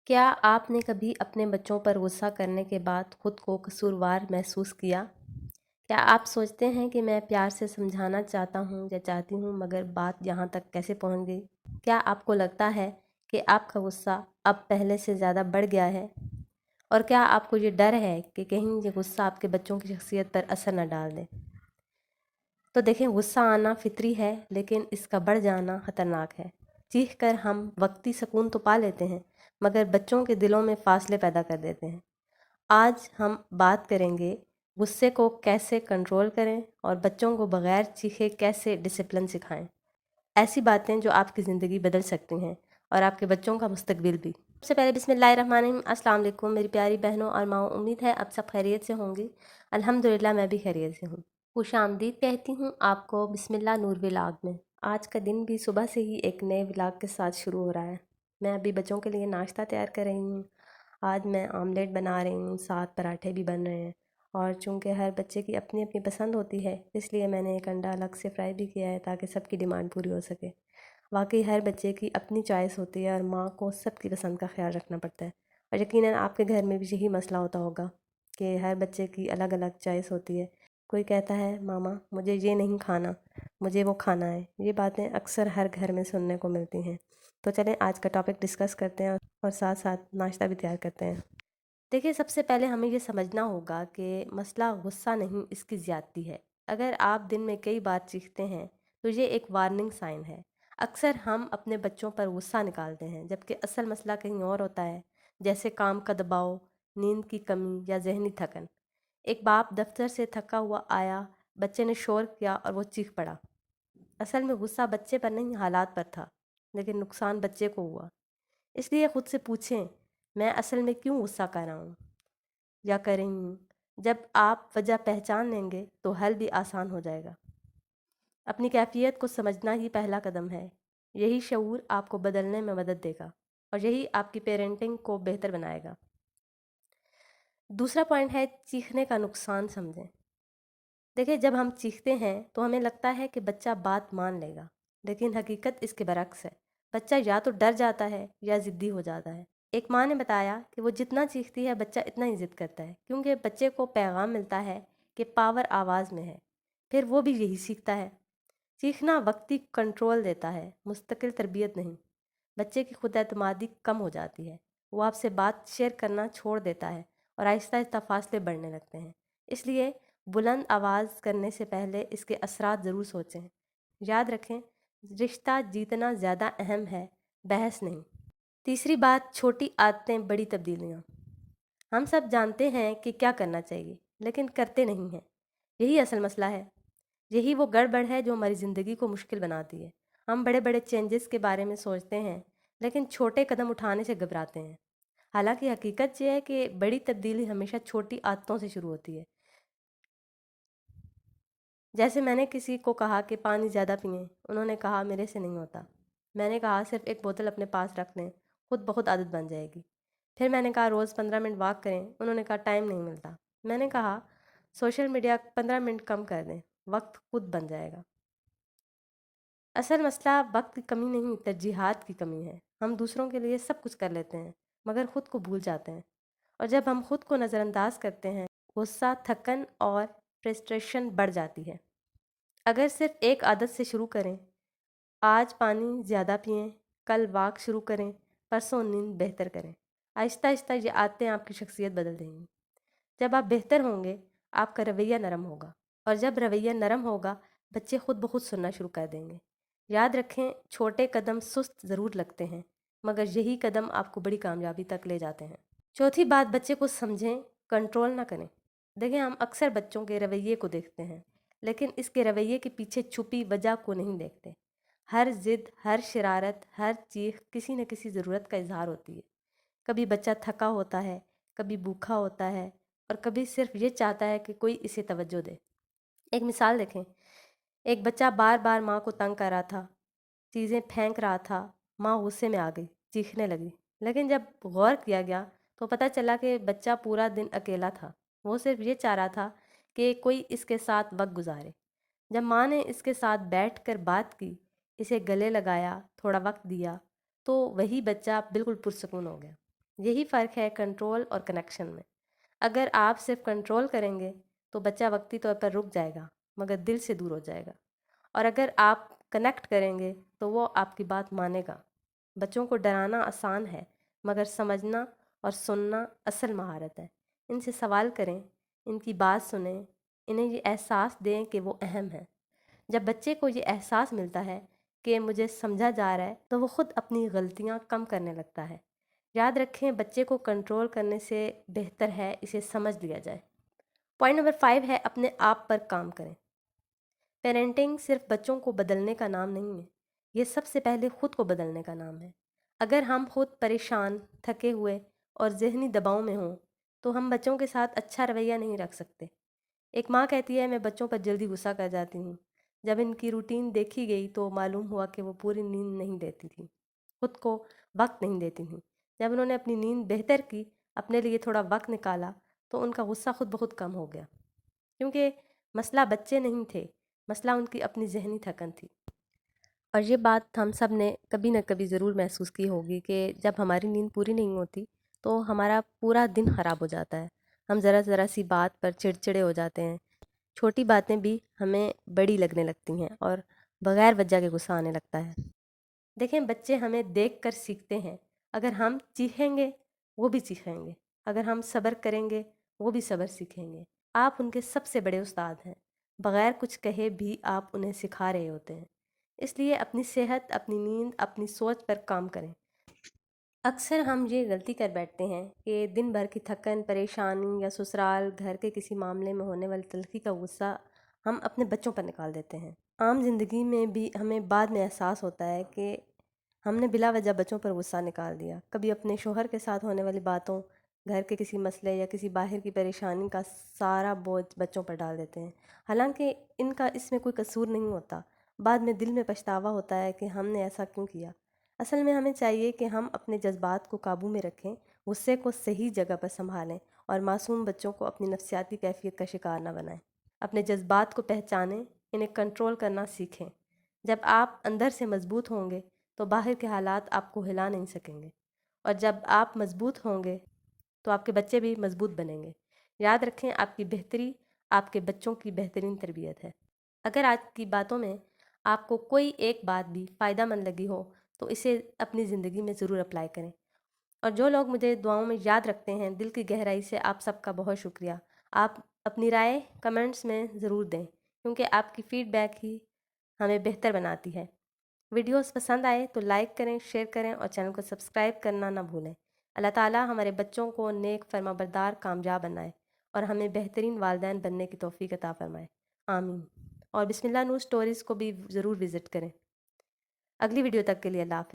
क्या आपने कभी अपने बच्चों पर गुस्सा करने के बाद खुद को कसूरवार महसूस किया? क्या आप सोचते हैं कि मैं प्यार से समझाना चाहता हूँ या चाहती हूँ मगर बात यहाँ तक कैसे पहुँच गई? क्या आपको लगता है कि आपका गुस्सा अब पहले से ज़्यादा बढ़ गया है? और क्या आपको ये डर है कि कहीं ये गुस्सा आपके बच्चों की शख्सियत पर असर न डाल दे? तो देखें, गुस्सा आना फितरी है, लेकिन इसका बढ़ जाना खतरनाक है। चीख कर हम वक्ती सुकून तो पा लेते हैं, मगर बच्चों के दिलों में फासले पैदा कर देते हैं। आज हम बात करेंगे गुस्से को कैसे कंट्रोल करें और बच्चों को बगैर चीखे कैसे डिसिप्लिन सिखाएं। ऐसी बातें जो आपकी ज़िंदगी बदल सकती हैं और आपके बच्चों का मुस्तकबिल भी। सबसे पहले बिस्मिल्लाहिर्रहमानिर्रहीम, अस्सलाम वालेकुम मेरी प्यारी बहनों और माओ। उम्मीद है आप सब खैरियत से होंगी। अल्हम्दुलिल्लाह मैं भी खैरियत से हूँ। खुशामदीद कहती हूँ आपको बिस्मिल्लाह नूर व्लॉग में। आज का दिन भी सुबह से ही एक नए व्लॉग के साथ शुरू हो रहा है। मैं अभी बच्चों के लिए नाश्ता तैयार कर रही हूँ। आज मैं ऑमलेट बना रही हूँ, साथ पराठे भी बन रहे हैं। और चूँकि हर बच्चे की अपनी अपनी पसंद होती है, इसलिए मैंने एक अंडा अलग से फ्राई भी किया है ताकि सबकी डिमांड पूरी हो सके। वाकई हर बच्चे की अपनी चॉइस होती है और माँ को सबकी पसंद का ख्याल रखना पड़ता है। और यकीनन आपके घर में भी यही मसला होता होगा कि हर बच्चे की अलग अलग चॉइस होती है। कोई कहता है मामा मुझे ये नहीं खाना, मुझे वो खाना है। ये बातें अक्सर हर घर में सुनने को मिलती हैं। तो चलें आज का टॉपिक डिस्कस करते हैं और साथ साथ नाश्ता भी तैयार करते हैं। देखिए, सबसे पहले हमें ये समझना होगा कि मसला गुस्सा नहीं, इसकी ज़्यादती है। अगर आप दिन में कई बार चीखते हैं तो ये एक वार्निंग साइन है। अक्सर हम अपने बच्चों पर गुस्सा निकालते हैं जबकि असल मसला कहीं और होता है, जैसे काम का दबाव, नींद की कमी या जहनी थकन। एक बाप दफ्तर से थका हुआ आया, बच्चे ने शोर किया और वो चीख पड़ा। असल में गुस्सा बच्चे पर नहीं, हालात पर था, लेकिन नुकसान बच्चे को हुआ। इसलिए खुद से पूछें, मैं असल में क्यों गुस्सा कर रहा हूँ या कर रही हूँ। जब आप वजह पहचान लेंगे तो हल भी आसान हो जाएगा। अपनी कैफियत को समझना ही पहला कदम है। यही शऊर आपको बदलने में मदद देगा और यही आपकी पेरेंटिंग को बेहतर बनाएगा। दूसरा पॉइंट है चीखने का नुकसान समझें। देखिए, जब हम चीखते हैं तो हमें लगता है कि बच्चा बात मान लेगा, लेकिन हकीकत इसके बरक्स है। बच्चा या तो डर जाता है या ज़िद्दी हो जाता है। एक माँ ने बताया कि वो जितना चीखती है बच्चा इतना ही ज़िद करता है, क्योंकि बच्चे को पैगाम मिलता है कि पावर आवाज़ में है। फिर वो भी यही सीखता है। चीखना वक्ती कंट्रोल देता है, मुस्तकिल तरबियत नहीं। बच्चे की खुद एतमादी कम हो जाती है, वो आपसे बात शेयर करना छोड़ देता है और आहिस्ता आहिस्ता फासले बढ़ने लगते हैं। इसलिए बुलंद आवाज़ करने से पहले इसके असरात ज़रूर सोचें। याद रखें, रिश्ता जीतना ज़्यादा अहम है, बहस नहीं। तीसरी बात, छोटी आदतें बड़ी तब्दीलियाँ। हम सब जानते हैं कि क्या करना चाहिए, लेकिन करते नहीं हैं। यही असल मसला है। यही वो गड़बड़ है जो हमारी ज़िंदगी को मुश्किल बनाती है। हम बड़े बड़े चेंजेस के बारे में सोचते हैं, लेकिन छोटे कदम उठाने से घबराते हैं। हालांकि हकीकत ये है कि बड़ी तब्दीली हमेशा छोटी आदतों से शुरू होती है। जैसे मैंने किसी को कहा कि पानी ज़्यादा पिएं, उन्होंने कहा मेरे से नहीं होता। मैंने कहा सिर्फ एक बोतल अपने पास रख लें, खुद बहुत आदत बन जाएगी। फिर मैंने कहा रोज़ 15 मिनट वॉक करें, उन्होंने कहा टाइम नहीं मिलता। मैंने कहा सोशल मीडिया 15 मिनट कम कर दें, वक्त खुद बन जाएगा। असल मसला वक्त की कमी नहीं, तरजीहात की कमी है। हम दूसरों के लिए सब कुछ कर लेते हैं, मगर ख़ुद को भूल जाते हैं। और जब हम खुद को नज़रअंदाज करते हैं, गुस्सा, थकन और फ्रस्ट्रेशन बढ़ जाती है। अगर सिर्फ एक आदत से शुरू करें, आज पानी ज़्यादा पिएं, कल वॉक शुरू करें, परसों नींद बेहतर करें, आहिस्ता आहिस्ता ये आदतें आपकी शख्सियत बदल देंगी। जब आप बेहतर होंगे, आपका रवैया नरम होगा, और जब रवैया नरम होगा, बच्चे खुद ब खुद सुनना शुरू कर देंगे। याद रखें, छोटे कदम सुस्त ज़रूर लगते हैं, मगर यही कदम आपको बड़ी कामयाबी तक ले जाते हैं। चौथी बात, बच्चे को समझें, कंट्रोल ना करें। देखें, हम अक्सर बच्चों के रवैये को देखते हैं, लेकिन इसके रवैये के पीछे छुपी वजह को नहीं देखते। हर ज़िद, हर शरारत, हर चीख किसी न किसी ज़रूरत का इजहार होती है। कभी बच्चा थका होता है, कभी भूखा होता है, और कभी सिर्फ ये चाहता है कि कोई इसे तवज्जो दे। एक मिसाल देखें, एक बच्चा बार बार माँ को तंग कर रहा था, चीज़ें फेंक रहा था। माँ गुस्से में आ गई, चीखने लगी। लेकिन जब गौर किया गया तो पता चला कि बच्चा पूरा दिन अकेला था। वो सिर्फ ये चाह रहा था कि कोई इसके साथ वक्त गुजारे। जब माँ ने इसके साथ बैठ कर बात की, इसे गले लगाया, थोड़ा वक्त दिया, तो वही बच्चा बिल्कुल पुरसकून हो गया। یہی فرق ہے کنٹرول اور کنیکشن میں۔ اگر آپ صرف کنٹرول کریں گے تو بچہ وقتی طور پر رک جائے گا مگر دل سے دور ہو جائے گا، اور اگر آپ کنیکٹ کریں گے تو وہ آپ کی بات مانے گا۔ بچوں کو ڈرانا آسان ہے مگر سمجھنا اور سننا اصل مہارت ہے۔ ان سے سوال کریں، ان کی بات سنیں، انہیں یہ احساس دیں کہ وہ اہم ہے۔ جب بچے کو یہ احساس ملتا ہے کہ مجھے سمجھا جا رہا ہے تو وہ خود اپنی غلطیاں کم کرنے لگتا ہے۔ یاد رکھیں، بچے کو کنٹرول کرنے سے بہتر ہے اسے سمجھ لیا جائے۔ پوائنٹ نمبر 5 ہے اپنے آپ پر کام کریں۔ پیرنٹنگ صرف بچوں کو بدلنے کا نام نہیں ہے، یہ سب سے پہلے خود کو بدلنے کا نام ہے۔ اگر ہم خود پریشان، تھکے ہوئے اور ذہنی دباؤ میں ہوں تو ہم بچوں کے ساتھ اچھا رویہ نہیں رکھ سکتے۔ ایک ماں کہتی ہے، میں بچوں پر جلدی غصہ کر جاتی ہوں۔ جب ان کی روٹین دیکھی گئی تو معلوم ہوا کہ وہ پوری نیند نہیں دیتی تھی، خود کو وقت نہیں دیتی تھیں۔ جب انہوں نے اپنی نیند بہتر کی، اپنے لیے تھوڑا وقت نکالا، تو ان کا غصہ خود بخود کم ہو گیا، کیونکہ مسئلہ بچے نہیں تھے، مسئلہ ان کی اپنی ذہنی تھکن تھی۔ اور یہ بات ہم سب نے کبھی نہ کبھی ضرور محسوس کی ہوگی کہ جب ہماری نیند پوری نہیں ہوتی تو ہمارا پورا دن خراب ہو جاتا ہے۔ ہم ذرا ذرا سی بات پر چڑچڑے ہو جاتے ہیں، چھوٹی باتیں بھی ہمیں بڑی لگنے لگتی ہیں اور بغیر وجہ کے غصہ آنے لگتا ہے۔ دیکھیں، بچے ہمیں دیکھ کر سیکھتے ہیں۔ اگر ہم چیخیں گے وہ بھی چیخیں گے، اگر ہم صبر کریں گے وہ بھی صبر سیکھیں گے۔ آپ ان کے سب سے بڑے استاد ہیں، بغیر کچھ کہے بھی آپ انہیں سکھا رہے ہوتے ہیں۔ اس لیے اپنی صحت، اپنی نیند، اپنی سوچ پر کام کریں۔ اکثر ہم یہ غلطی کر بیٹھتے ہیں کہ دن بھر کی تھکن، پریشانی یا سسرال، گھر کے کسی معاملے میں ہونے والی تلخی کا غصہ ہم اپنے بچوں پر نکال دیتے ہیں۔ عام زندگی میں بھی ہمیں بعد میں احساس ہوتا ہے کہ ہم نے بلا وجہ بچوں پر غصہ نکال دیا۔ کبھی اپنے شوہر کے ساتھ ہونے والی باتوں، گھر کے کسی مسئلے یا کسی باہر کی پریشانی کا سارا بوجھ بچوں پر ڈال دیتے ہیں، حالانکہ ان کا اس میں کوئی قصور نہیں ہوتا۔ بعد میں دل میں پچھتاوا ہوتا ہے کہ ہم نے ایسا کیوں کیا۔ اصل میں ہمیں چاہیے کہ ہم اپنے جذبات کو قابو میں رکھیں، غصے کو صحیح جگہ پر سنبھالیں اور معصوم بچوں کو اپنی نفسیاتی کیفیت کا شکار نہ بنائیں۔ اپنے جذبات کو پہچانیں، انہیں کنٹرول کرنا سیکھیں۔ جب آپ اندر سے مضبوط ہوں گے تو باہر کے حالات آپ کو ہلا نہیں سکیں گے، اور جب آپ مضبوط ہوں گے تو آپ کے بچے بھی مضبوط بنیں گے۔ یاد رکھیں، آپ کی بہتری آپ کے بچوں کی بہترین تربیت ہے۔ اگر آج کی باتوں میں آپ کو کوئی ایک بات بھی فائدہ مند لگی ہو تو اسے اپنی زندگی میں ضرور اپلائی کریں۔ اور جو لوگ مجھے دعاؤں میں یاد رکھتے ہیں، دل کی گہرائی سے آپ سب کا بہت شکریہ۔ آپ اپنی رائے کمنٹس میں ضرور دیں، کیونکہ آپ کی فیڈ بیک ہی ہمیں بہتر بناتی ہے۔ ویڈیوز پسند آئے تو لائک کریں، شیئر کریں اور چینل کو سبسکرائب کرنا نہ بھولیں۔ اللہ تعالیٰ ہمارے بچوں کو نیک، فرمانبردار، کامیاب بنائے اور ہمیں بہترین والدین بننے کی توفیق عطا فرمائے۔ آمین۔ اور بسم اللہ نور سٹوریز کو بھی ضرور وزٹ کریں۔ اگلی ویڈیو تک کے لیے اللہ حافظ۔